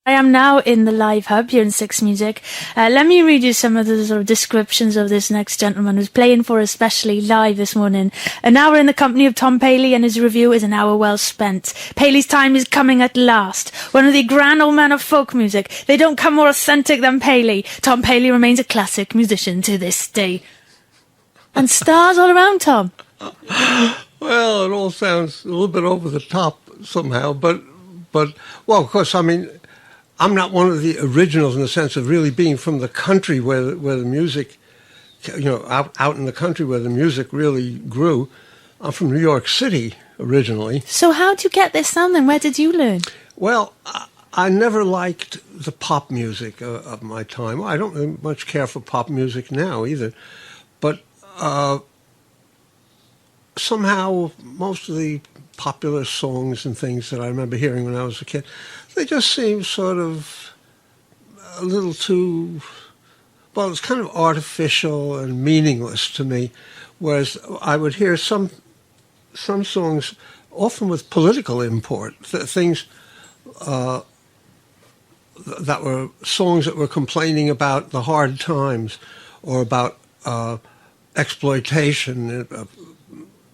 I am now in the live hub here in Six Music. Let me read you some of the sort of descriptions of this next gentleman who's playing for us specially live this morning. An hour in the company of Tom Paley and his review is an hour well spent. Paley's time is coming at last. One of the grand old men of folk music. They don't come more authentic than Paley. Tom Paley remains a classic musician to this day. And stars all around, Tom. Well, it all sounds a little bit over the top somehow, but well, of course, I mean, I'm not one of the originals in the sense of really being from the country where the music, out in the country where the music really grew. I'm from New York City originally. So how'd you get this sound then? Where did you learn? Well, I never liked the pop music of my time. I don't really much care for pop music now either. But somehow most of the popular songs and things that I remember hearing when I was a kid, they just seemed sort of a little too, well, it's kind of artificial and meaningless to me. Whereas I would hear some songs, often with political import, things that were songs that were complaining about the hard times or about exploitation,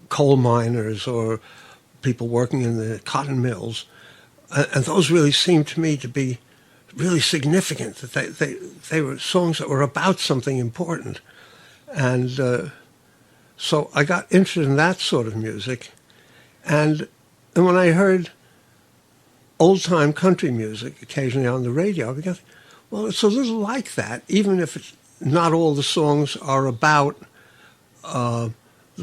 coal miners or people working in the cotton mills. And those really seemed to me to be really significant, that they were songs that were about something important. And so I got interested in that sort of music. And when I heard old-time country music occasionally on the radio, I began, well, it's a little like that, even if it's not all the songs are about the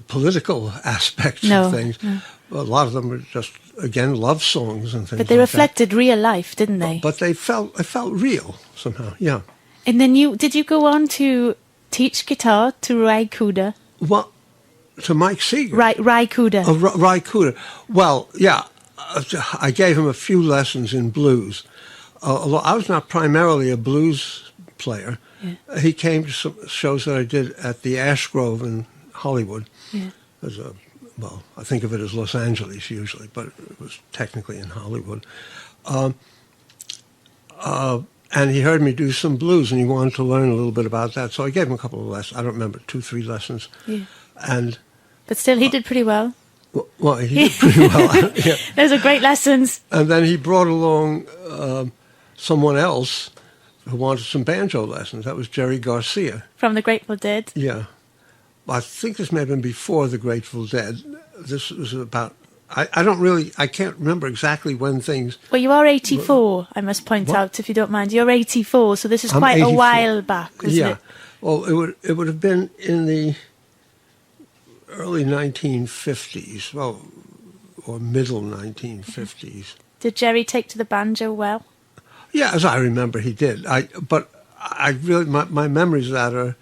political aspects of things. No. A lot of them were just, again, love songs and things. But they reflected real life, didn't they? But they felt real somehow, yeah. And then did you go on to teach guitar to Ry Cooder? Well, to Mike Seeger. Ry Cooder. Ry Cooder. Well, yeah, I gave him a few lessons in blues. Although I was not primarily a blues player. Yeah. He came to some shows that I did at the Ash Grove in Hollywood. Yeah. Well, I think of it as Los Angeles usually, but it was technically in Hollywood. And he heard me do some blues, and he wanted to learn a little bit about that. So I gave him a couple of lessons. I don't remember, 2-3 lessons. Yeah. But still, he did pretty well. Well, he did pretty well. Yeah. Those are great lessons. And then he brought along someone else who wanted some banjo lessons. That was Jerry Garcia. From the Grateful Dead? Yeah. I think this may have been before the Grateful Dead. This was about, I can't remember exactly when things... Well, you are 84, I must point out, if you don't mind. You're 84, so this is quite a while back, isn't it? Well, it would have been in the early 1950s, or middle 1950s. Did Jerry take to the banjo well? Yeah, as I remember, he did. But I really, my memories of that are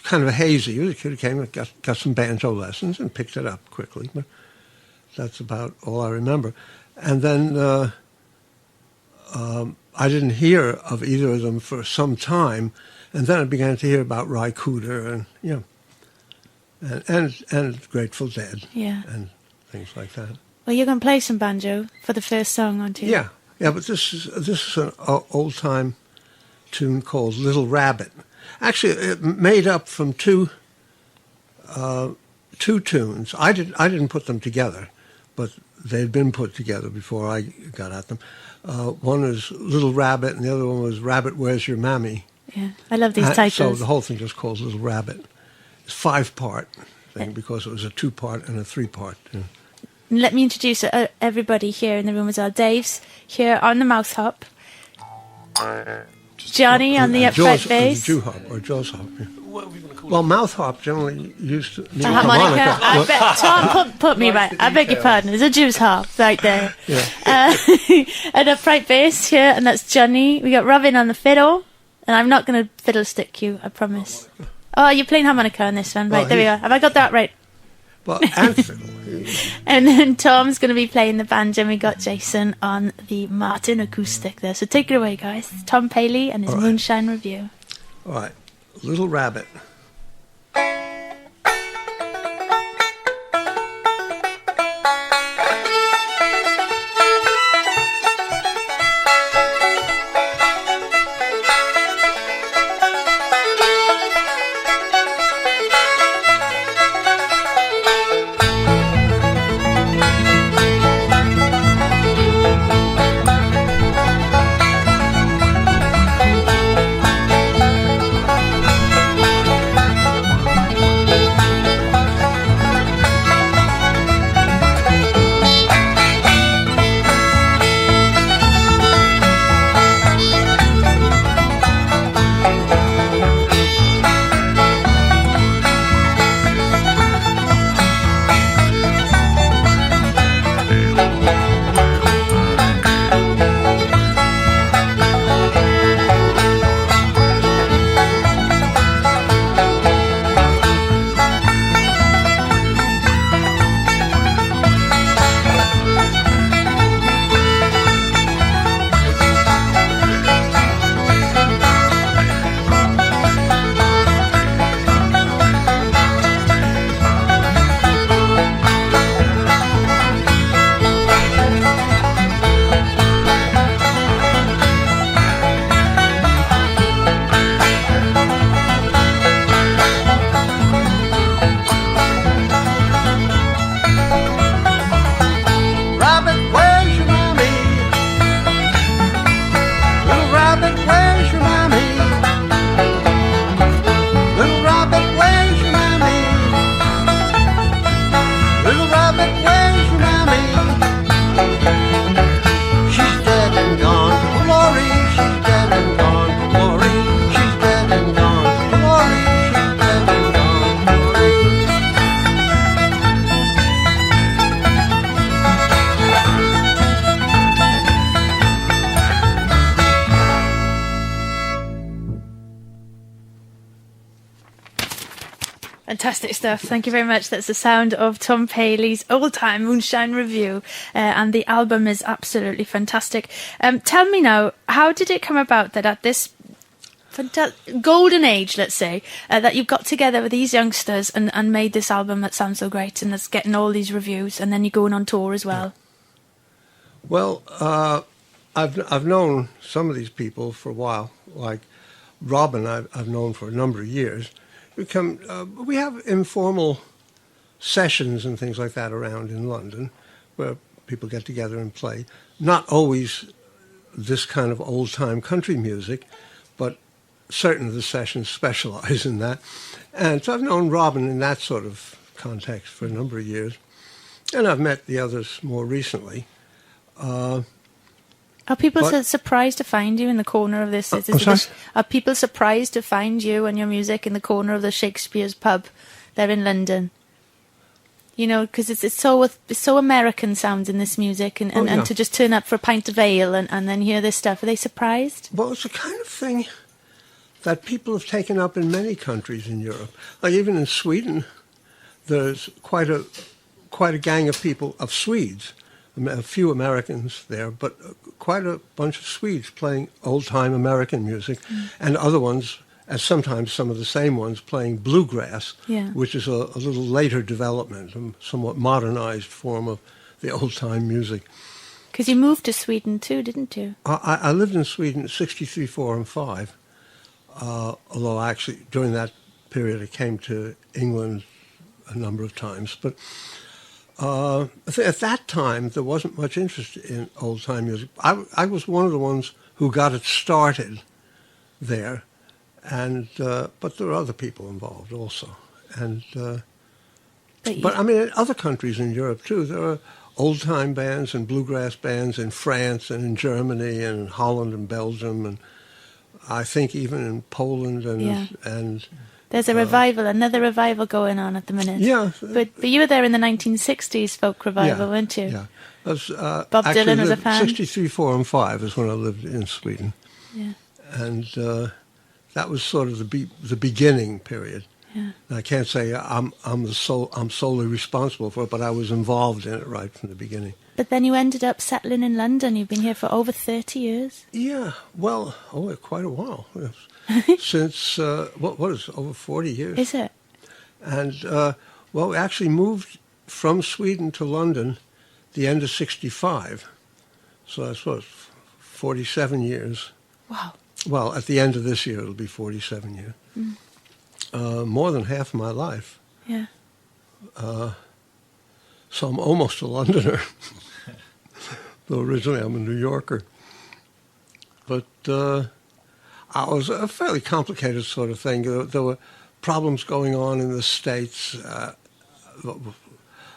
kind of hazy. He was a kid who came and got some banjo lessons and picked it up quickly. But that's about all I remember. And then I didn't hear of either of them for some time. And then I began to hear about Ry Cooder and Grateful Dead and things like that. Well, you're going to play some banjo for the first song, aren't you? Yeah, but this is an old-time tune called Little Rabbit. Actually, it made up from two tunes. I didn't put them together, but they'd been put together before I got at them. One is Little Rabbit, and the other one was Rabbit, Where's Your Mammy? Yeah, I love these titles. So the whole thing just called Little Rabbit. It's 5-part thing because it was a 2-part and a 3-part. Yeah. Let me introduce everybody here in the room as well. Dave's here on the mouth harp. Johnny on the upright bass. Jew harp or Joe's harp. Yeah. What are we going to call it? Well, mouth harp generally used to mean harmonica. I bet Tom put me right. I beg your pardon. There's a Jew's harp right there. Yeah. An upright bass here, and that's Johnny. We got Robin on the fiddle, and I'm not going to fiddlestick you, I promise. Oh, you're playing harmonica on this one, right? There we are. Have I got that right? Well, and fiddle. And then Tom's going to be playing the banjo, and we got Jason on the Martin acoustic there. So take it away, guys. Tom Paley and his Moonshine Review. All right. Little Rabbit. Fantastic stuff. Thank you very much. That's the sound of Tom Paley's Old Time Moonshine Review. And the album is absolutely fantastic. Tell me now, how did it come about that at this golden age, let's say, that you got together with these youngsters and made this album that sounds so great and that's getting all these reviews, and then you're going on tour as well? Well, I've known some of these people for a while, like Robin I've known for a number of years. We have informal sessions and things like that around in London where people get together and play. Not always this kind of old-time country music, but certain of the sessions specialize in that. And so I've known Robin in that sort of context for a number of years. And I've met the others more recently. Are people surprised to find you in the corner of this? Are people surprised to find you and your music in the corner of the Shakespeare's pub there in London? You know, because it's so American sounding, this music, and to just turn up for a pint of ale and then hear this stuff. Are they surprised? Well, it's the kind of thing that people have taken up in many countries in Europe. Like even in Sweden, there's quite a gang of people, of Swedes, a few Americans there, but quite a bunch of Swedes playing old-time American music, and other ones, and sometimes some of the same ones, playing bluegrass, which is a little later development, a somewhat modernized form of the old-time music. Because you moved to Sweden too, didn't you? I lived in Sweden 63, 4, and 5, although actually during that period I came to England a number of times, but at that time, there wasn't much interest in old-time music. I was one of the ones who got it started there, and but there are other people involved also. And but I mean, in other countries in Europe too, there are old-time bands and bluegrass bands in France and in Germany and in Holland and Belgium, and I think even in Poland and. There's a revival, another revival going on at the minute. Yeah. But you were there in the 1960s folk revival, weren't you? Yeah. Bob Dylan was a fan? 63, 4, and 5 is when I lived in Sweden. Yeah. And that was sort of the beginning period. Yeah. I can't say I'm solely responsible for it, but I was involved in it right from the beginning. But then you ended up settling in London. You've been here for over 30 years. Yeah, well, quite a while. Yes. Since, what is it, over 40 years. Is it? And, we actually moved from Sweden to London the end of 65. So that's 47 years. Wow. Well, at the end of this year, it'll be 47 years. More than half of my life. Yeah. So I'm almost a Londoner. Though originally I'm a New Yorker. But it was a fairly complicated sort of thing. There were problems going on in the States.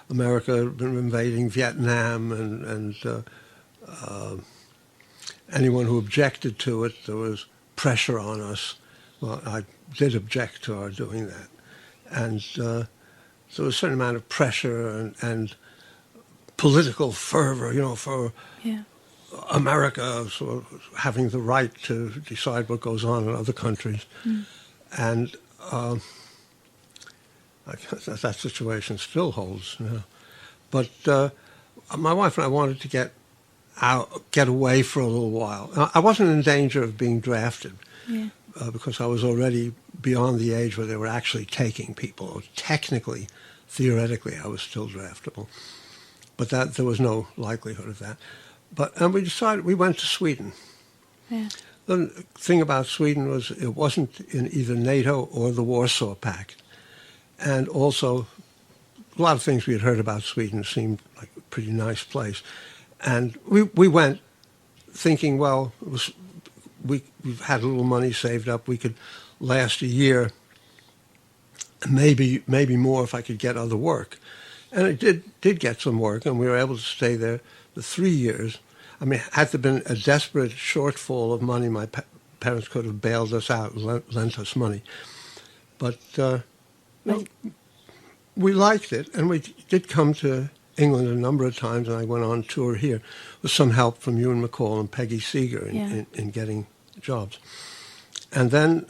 America had been invading Vietnam, and anyone who objected to it, there was pressure on us. Well, I did object to our doing that. And there was a certain amount of pressure and political fervor, for America sort of having the right to decide what goes on in other countries. And that situation still holds now. But my wife and I wanted to get away for a little while. I wasn't in danger of being drafted because I was already beyond the age where they were actually taking people. Technically, theoretically, I was still draftable. But there was no likelihood of that. And we decided, we went to Sweden. Yeah. The thing about Sweden was it wasn't in either NATO or the Warsaw Pact. And also, a lot of things we had heard about Sweden seemed like a pretty nice place. And we went thinking, well, we've had a little money saved up. We could last a year, maybe more if I could get other work. And it did get some work, and we were able to stay there for 3 years. I mean, had there been a desperate shortfall of money, my parents could have bailed us out and lent us money. But we liked it, and we did come to England a number of times, and I went on tour here with some help from Ewan McCall and Peggy Seeger in getting jobs. And then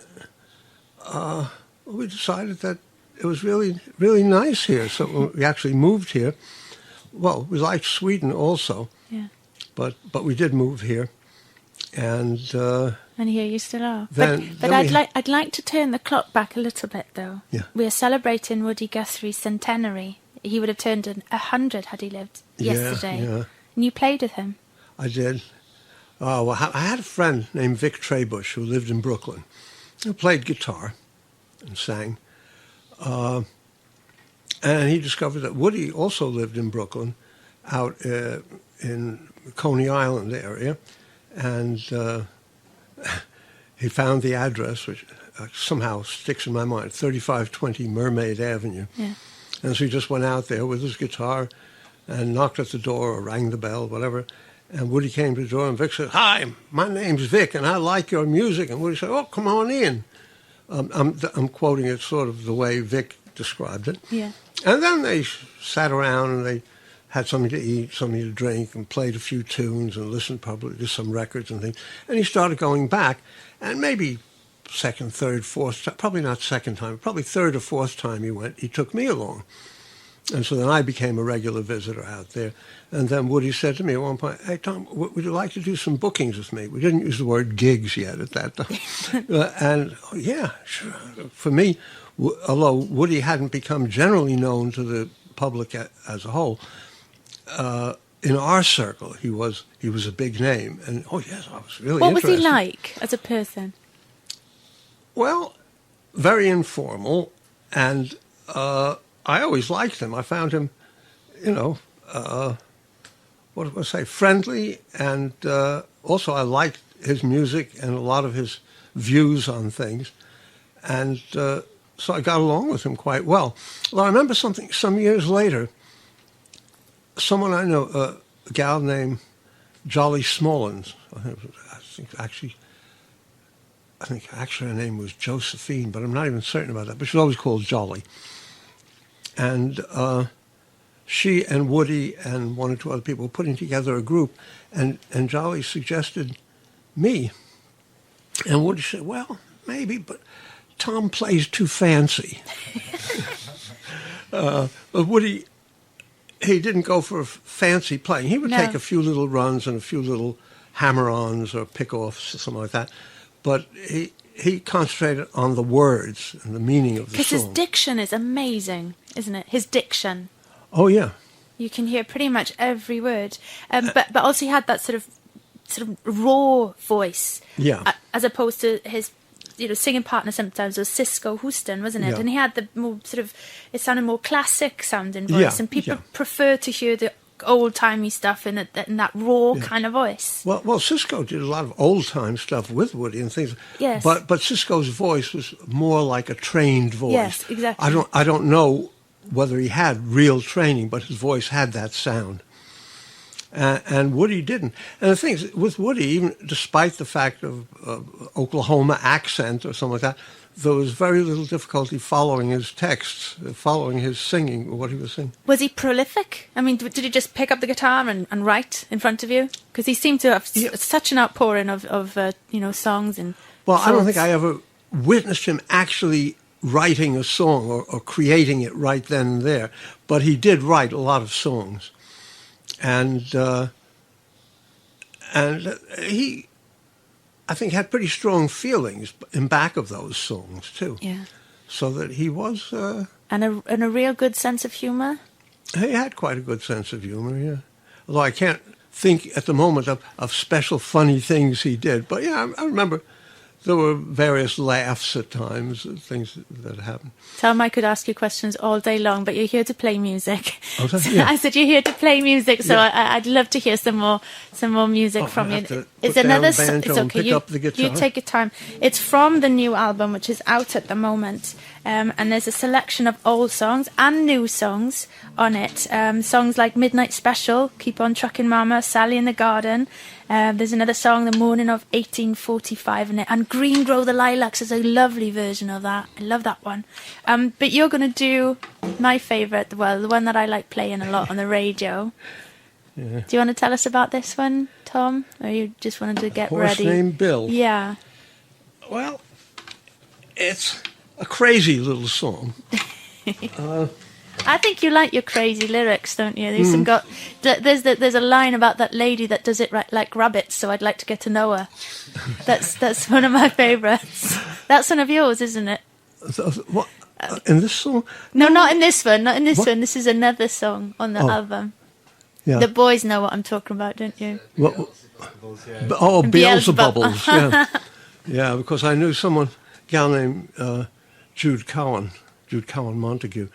we decided that it was really, really nice here. So when we actually moved here, well, we liked Sweden also. Yeah. But we did move here, and here you still are. Then I'd like to turn the clock back a little bit, though. Yeah. We are celebrating Woody Guthrie's centenary. He would have turned 100 had he lived yesterday. Yeah. And you played with him. I did. Well, I had a friend named Vic Trebush who lived in Brooklyn, who played guitar and sang. And he discovered that Woody also lived in Brooklyn, out in Coney Island area. And he found the address, which somehow sticks in my mind, 3520 Mermaid Avenue. Yeah. And so he just went out there with his guitar and knocked at the door or rang the bell, whatever. And Woody came to the door, and Vic said, "Hi, my name's Vic, and I like your music." And Woody said, "Oh, come on in." I'm quoting it sort of the way Vic described it. Yeah. And then they sat around, and they had something to eat, something to drink, and played a few tunes and listened probably to some records and things. And he started going back, and maybe second, third, fourth, probably not second time, probably third or fourth time he went, he took me along. And so then I became a regular visitor out there. And then Woody said to me at one point, "Hey, Tom, would you like to do some bookings with me?" We didn't use the word gigs yet at that time. And, yeah, sure. For me, although Woody hadn't become generally known to the public as a whole, in our circle, he was a big name. And, oh, yes, I was really What was interested. he like as a person? Well, very informal, and I always liked him. I found him, what do I say, friendly, and also I liked his music and a lot of his views on things, and so I got along with him quite well. Well, I remember some years later, someone I know, a gal named Jolly Smollins, I think actually her name was Josephine, but I'm not even certain about that. But she was always called Jolly. And she and Woody and one or two other people were putting together a group, and Jolly suggested me. And Woody said, "Well, maybe, but Tom plays too fancy." But Woody, he didn't go for fancy playing. He would take a few little runs and a few little hammer-ons or pick-offs or something like that. But he concentrated on the words and the meaning of the song. Because his diction is amazing, isn't it? His diction. Oh, yeah. You can hear pretty much every word. But also he had that sort of raw voice. Yeah. As opposed to his singing partner sometimes was Cisco Houston, wasn't it? Yeah. And he had the more it sounded more classic sounding voice. Yeah, And people yeah. prefer to hear the old-timey stuff in that raw kind of voice. Well, Cisco did a lot of old-time stuff with Woody and things. Yes. But Cisco's voice was more like a trained voice. Yes, exactly. I don't know whether he had real training, but his voice had that sound. And Woody didn't. And the thing is, with Woody, even despite the fact of Oklahoma accent or something like that, there was very little difficulty following his texts, following his singing, what he was singing. Was he prolific? I mean, did he just pick up the guitar and write in front of you? Because he seemed to have such an outpouring of songs and Well, thoughts. I don't think I ever witnessed him actually writing a song or creating it right then and there, but he did write a lot of songs. And he, I think, had pretty strong feelings in back of those songs too. Yeah. So that he was. And a real good sense of humour. He had quite a good sense of humor, yeah. Although I can't think at the moment of special funny things he did, but yeah, I remember there were various laughs at times, things that happened. Tom, I could ask you questions all day long, but you're here to play music. Oh, so, yeah. I said you're here to play music, so Yeah. I'd love to hear some more music from I you. have to It's put another. down the banjo It's and okay. pick up the guitar. You take your time. It's from the new album, which is out at the moment, and there's a selection of old songs and new songs on it. Songs like Midnight Special, Keep On Truckin' Mama, Sally in the Garden. There's another song, The Morning of 1845, and Green Grow the Lilacs is a lovely version of that. I love that one. But you're going to do my favourite, well, the one that I like playing a lot on the radio. Yeah. Do you want to tell us about this one, Tom? Or you just wanted to get Horse ready? Named Bill. Yeah. Well, it's a crazy little song. I think you like your crazy lyrics, don't you? There's a line about that lady that does it like rabbits, so I'd like to get to know her. That's one of my favourites. That's one of yours, isn't it? What? In this song? No, not in this one. Not in this one. This is another song on the album. Yeah. The boys know what I'm talking about, don't you? Beelzebubbles. Yeah, yeah. Because I knew a gal named Jude Cowan Montague,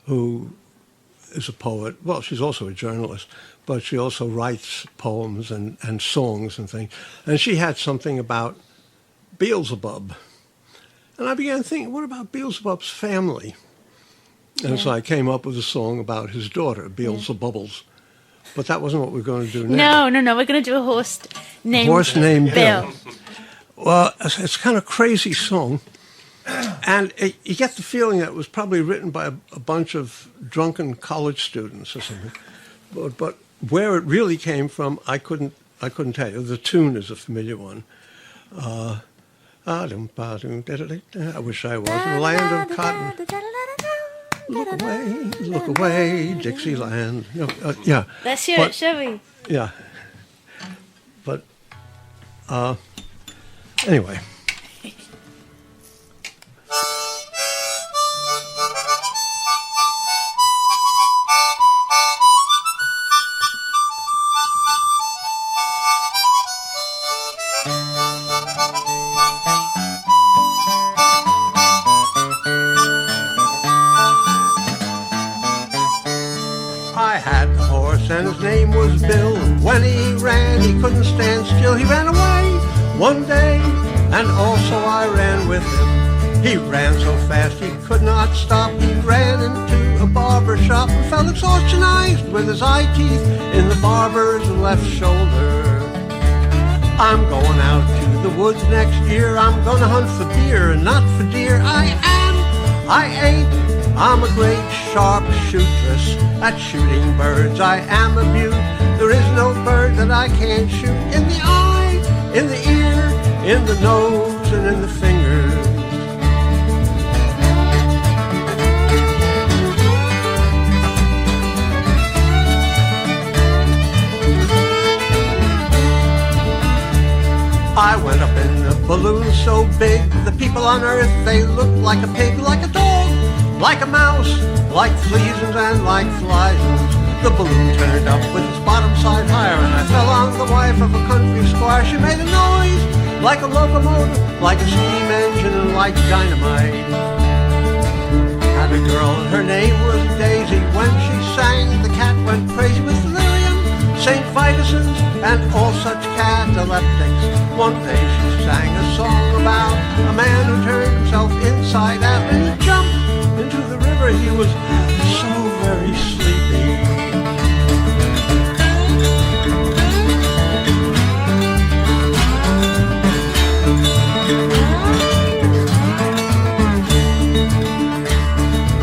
who is a poet. Well, she's also a journalist, but she also writes poems and songs and things. And she had something about Beelzebub. And I began thinking, what about Beelzebub's family? And so I came up with a song about his daughter, Beelzebubbles. But that wasn't what we're going to do now. No. We're going to do a horse named Bill. Well, it's kind of a crazy song. And you get the feeling that it was probably written by a bunch of drunken college students or something. But where it really came from, I couldn't tell you. The tune is a familiar one. I wish I was in the land of cotton. Look away, Dixieland. Yeah. Let's hear it, shall we? Yeah. But anyway. And his name was Bill. When he ran, he couldn't stand still. He ran away one day, and also I ran with him. He ran so fast he could not stop. He ran into a barber shop and fell exhaustionized with his eye teeth in the barber's left shoulder. I'm going out to the woods next year. I'm going to hunt for deer and not for deer. I'm a great sharpshootress at shooting birds. I am a beaut. There is no bird that I can't shoot. In the eye, in the ear, in the nose, and in the fingers. I went up in a balloon so big, the people on earth, they looked like a pig, like a dog, like a mouse, like fleas and like flies. The balloon turned up with its bottom side higher, and I fell on the wife of a country squire. She made a noise like a locomotive, like a steam engine, and like dynamite. Had a girl, and her name was Daisy. When she sang, the cat went crazy with delirium, St. Vitus's, and all such cataleptics. One day she sang a song about a man who turned himself inside out, and he jumped into the river. He was so very sleepy.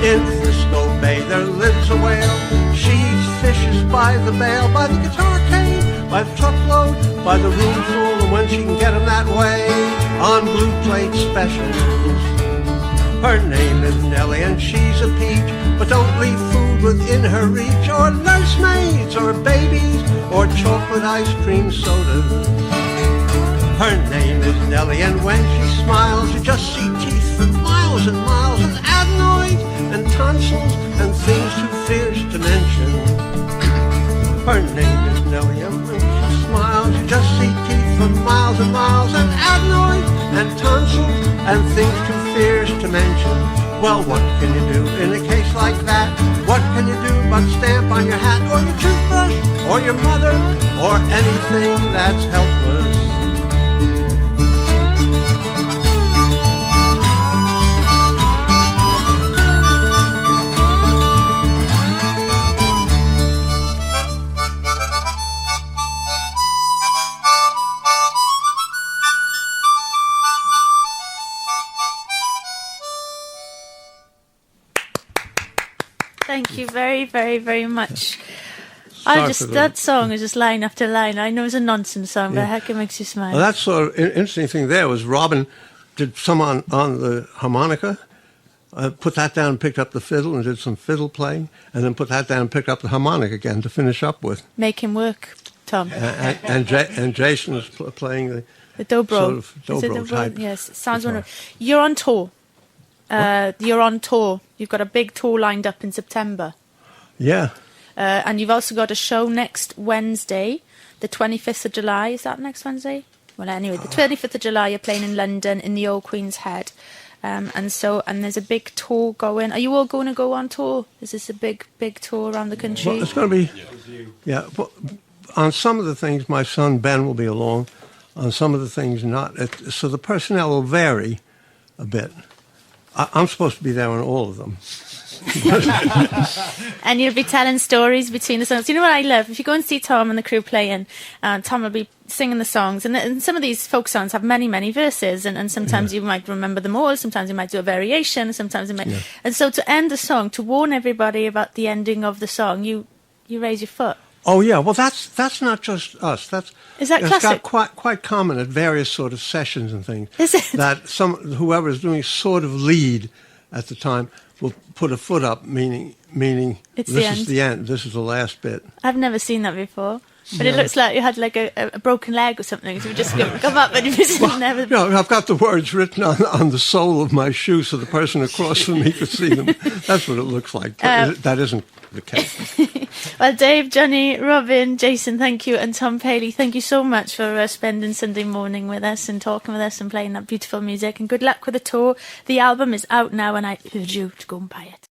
In Frisco Bay there lives a whale. She eats fishes by the bale, by the guitar cane, by the truckload, by the roomful, and when she can get them that way, on blue plate specials. Her name is Nellie and she's a peach, but don't leave food within her reach, or nursemaids, or babies, or chocolate ice cream sodas. Her name is Nellie, and when she smiles, you just see teeth for miles and miles, and adenoids, and tonsils, and things too fierce to mention. Her name is Nellie, and when she smiles, you just see teeth for miles and miles, and adenoids, and tonsils, and things too fierce to mention. Well, what can you do in a case like that? What can you do but stamp on your hat, or your toothbrush, or your mother, or anything that's helpless? Thank you very, very, very much. That song is just line after line. I know it's a nonsense song, but heck, it makes you smile. Well, that's sort of interesting thing there was Robin did some on the harmonica, put that down and picked up the fiddle and did some fiddle playing, and then put that down and picked up the harmonic again to finish up with. Make him work, Tom. And Jason was playing the dobro. Sort of Is it dobro type. Yes, it sounds guitar. wonderful. You're on tour. You're on tour. You've got a big tour lined up in September. Yeah. And you've also got a show next Wednesday, the 25th of July. Is that next Wednesday? Well, anyway, the 25th of July, you're playing in London in the Old Queen's Head. And there's a big tour going. Are you all going to go on tour? Is this a big tour around the country? Well, it's going to be, yeah. On some of the things, my son Ben will be along. On some of the things, not. So the personnel will vary a bit. I'm supposed to be there on all of them. And you'll be telling stories between the songs. You know what I love? If you go and see Tom and the crew playing, Tom will be singing the songs. And some of these folk songs have many, many verses. And sometimes you might remember them all. Sometimes you might do a variation. Sometimes you might. Yeah. And so to end the song, to warn everybody about the ending of the song, you raise your foot. Oh yeah, well that's not just us. Is that classic? Got quite common at various sort of sessions and things. Is it? That whoever is doing sort of lead at the time will put a foot up, meaning it's this is the end. This is the last bit. I've never seen that before. But it looks like you had like a broken leg or something. So you just come up and you never. No, I've got the words written on the sole of my shoe, so the person across from me could see them. That's what it looks like. That isn't the case. Well, Dave, Johnny, Robin, Jason, thank you, and Tom Paley, thank you so much for spending Sunday morning with us and talking with us and playing that beautiful music. And good luck with the tour. The album is out now, and I urge you to go and buy it.